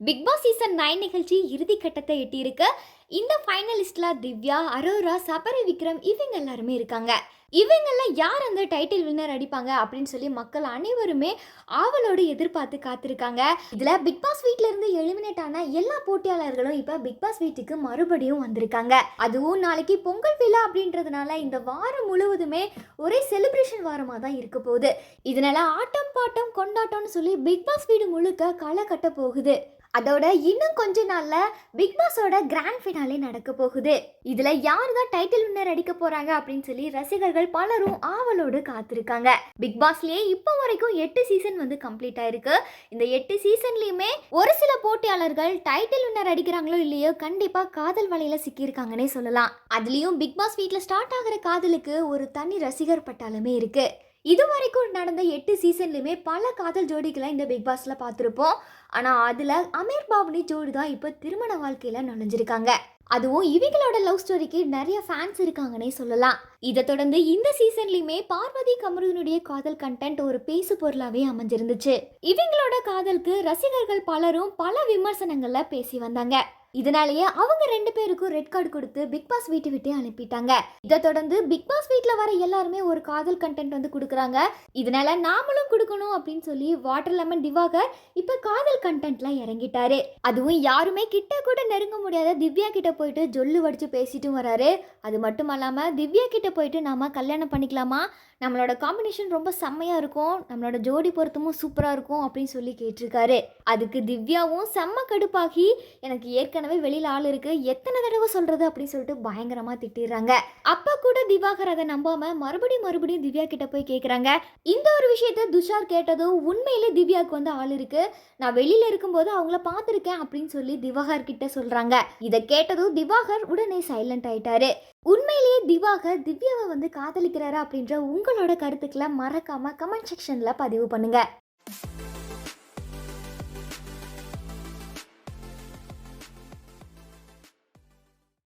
Big Boss season 9 நிகழ்ச்சி இறுதி கட்டத்தை எட்டியிருக்கு. இந்த ஃபைனலிஸ்ட்ல திவ்யா, அரோரா, சபரி விக்ரம் இவங்க எல்லாருமே இருக்காங்க. இவங்கள்ல யார் அந்த டைட்டில் வின்னர் அடிப்பாங்க அப்படின்னு சொல்லி மக்கள் அனைவருமே ஆவலோடு எதிர்பார்த்து காத்திருக்காங்க. இதுல பிக் பாஸ் வீட்ல இருந்து எலிமினேட் ஆன எல்லா போட்டியாளர்களும் இப்ப பிக் பாஸ் வீட்டுக்கு மறுபடியும் வந்திருக்காங்க. அதுவும் நாளைக்கு பொங்கல் விழா அப்படின்றதுனால இந்த வாரம் முழுவதுமே ஒரே செலிப்ரேஷன் வாரமா தான் இருக்க போகுது. இதனால ஆட்டம் பாட்டம் கொண்டாட்டம்னு சொல்லி பிக் பாஸ் வீடு முழுக்க களை கட்ட போகுது. அதோட இன்னும் கொஞ்ச நாள்ல பிக் பாஸோட கிராண்ட் ஃபினாலே நடக்க போகுது. இதுல யார் தான் டைட்டில் வின்னர் அடிக்க போறாங்க அப்படின்னு சொல்லி ரசிகர்கள் பலரும் ஆவலோடு காத்திருக்காங்க. பிக் பாஸ்லயே இப்போ வரைக்கும் 8 சீசன் வந்து கம்ப்ளீட் ஆயிருக்கு. இந்த 8 சீசன்லயுமே ஒரு சில போட்டியாளர்கள் டைட்டில் வின்னர் அடிக்கிறாங்களோ இல்லையோ கண்டிப்பா காதல் வலையில சிக்கியிருக்காங்கன்னே சொல்லலாம். அதுலயும் பிக் பாஸ் வீட்ல ஸ்டார்ட் ஆகிற காதலுக்கு ஒரு தனி ரசிகர் பட்டாளமே இருக்கு. இதுவரைக்கும் நடந்த 8 சீசன்லையுமே பல காதல் ஜோடிகளை இந்த பிக் பாஸ்ல பார்த்துருப்போம். ஆனால் அதில் அமீர் பாவனி ஜோடி தான் இப்போ திருமண வாழ்க்கையில் நுழைஞ்சிருக்காங்க. அதுவும் இவங்களோட லவ் ஸ்டோரிக்கு நிறைய ஃபேன்ஸ் இருக்காங்கன்னே சொல்லலாம். இதை தொடர்ந்து இந்த சீசன்லையுமே பார்வதி கமருனுடைய காதல் கண்டென்ட் ஒரு பேசு பொருளாவே அமைஞ்சிருந்துச்சு. இவங்களோட காதலுக்கு ரசிகர்கள் பலரும் பல விமர்சனங்கள்ல பேசி வந்தாங்க. இதனாலேயே அவங்க 2 பேருக்கும் ரெட் கார்டு கொடுத்து பிக் பாஸ் வீட்டை விட்டு அனுப்பிட்டாங்க. இதை தொடர்ந்து பிக் பாஸ் வீட்ல வர எல்லாருமே ஒரு காதல் கண்டென்ட் வந்து கொடுக்குறாங்க. இதனால நாமளும் கொடுக்கணும் அப்படின்னு சொல்லி வாட்டர் லெமன் திவாகர் இப்ப காதல் கண்டென்ட்ல இறங்கிட்டாரு. அதுவும் யாருமே கிட்ட கூட நெருங்க முடியாத திவ்யா கிட்ட போயிட்டு ஜொல்லு வடிச்சு பேசிட்டும் வராரு. அது மட்டும் இல்லாம திவ்யா கிட்ட போயிட்டு நாம கல்யாணம் பண்ணிக்கலாமா, நம்மளோட காம்பினேஷன் ரொம்ப செம்மையா இருக்கும், நம்மளோட ஜோடி பொருத்தமும் சூப்பரா இருக்கும் அப்படின்னு சொல்லி கேட்டிருக்காரு. அதுக்கு திவ்யாவும் செம்ம கடுப்பாகி எனக்கு ஏற்கனவே வெளியில ஆள் இருக்கு, எத்தனை தடவை சொல்றது அப்படின்னு சொல்லிட்டு பயங்கரமா திட்டிடுறாங்க. அப்ப கூட திவாகர் அதை நம்பாம மறுபடியும் திவ்யா கிட்ட போய் கேட்குறாங்க. இந்த ஒரு விஷயத்த துஷார் கேட்டதும் உண்மையிலே திவ்யாவுக்கு வந்து ஆள் இருக்கு, நான் வெளியில இருக்கும்போது அவங்கள பார்த்துருக்கேன் அப்படின்னு சொல்லி திவாகர் கிட்ட சொல்றாங்க. இதை கேட்டதும் திவாகர் உடனே சைலண்ட் ஆயிட்டாரு. உண்மையிலேயே திவாகர் திவ்யாவை வந்து காதலிக்கிறாரா அப்படின்ற உங்களோட கருத்துக்களை மறக்காம கமெண்ட் செக்ஷன்ல பதிவு பண்ணுங்க.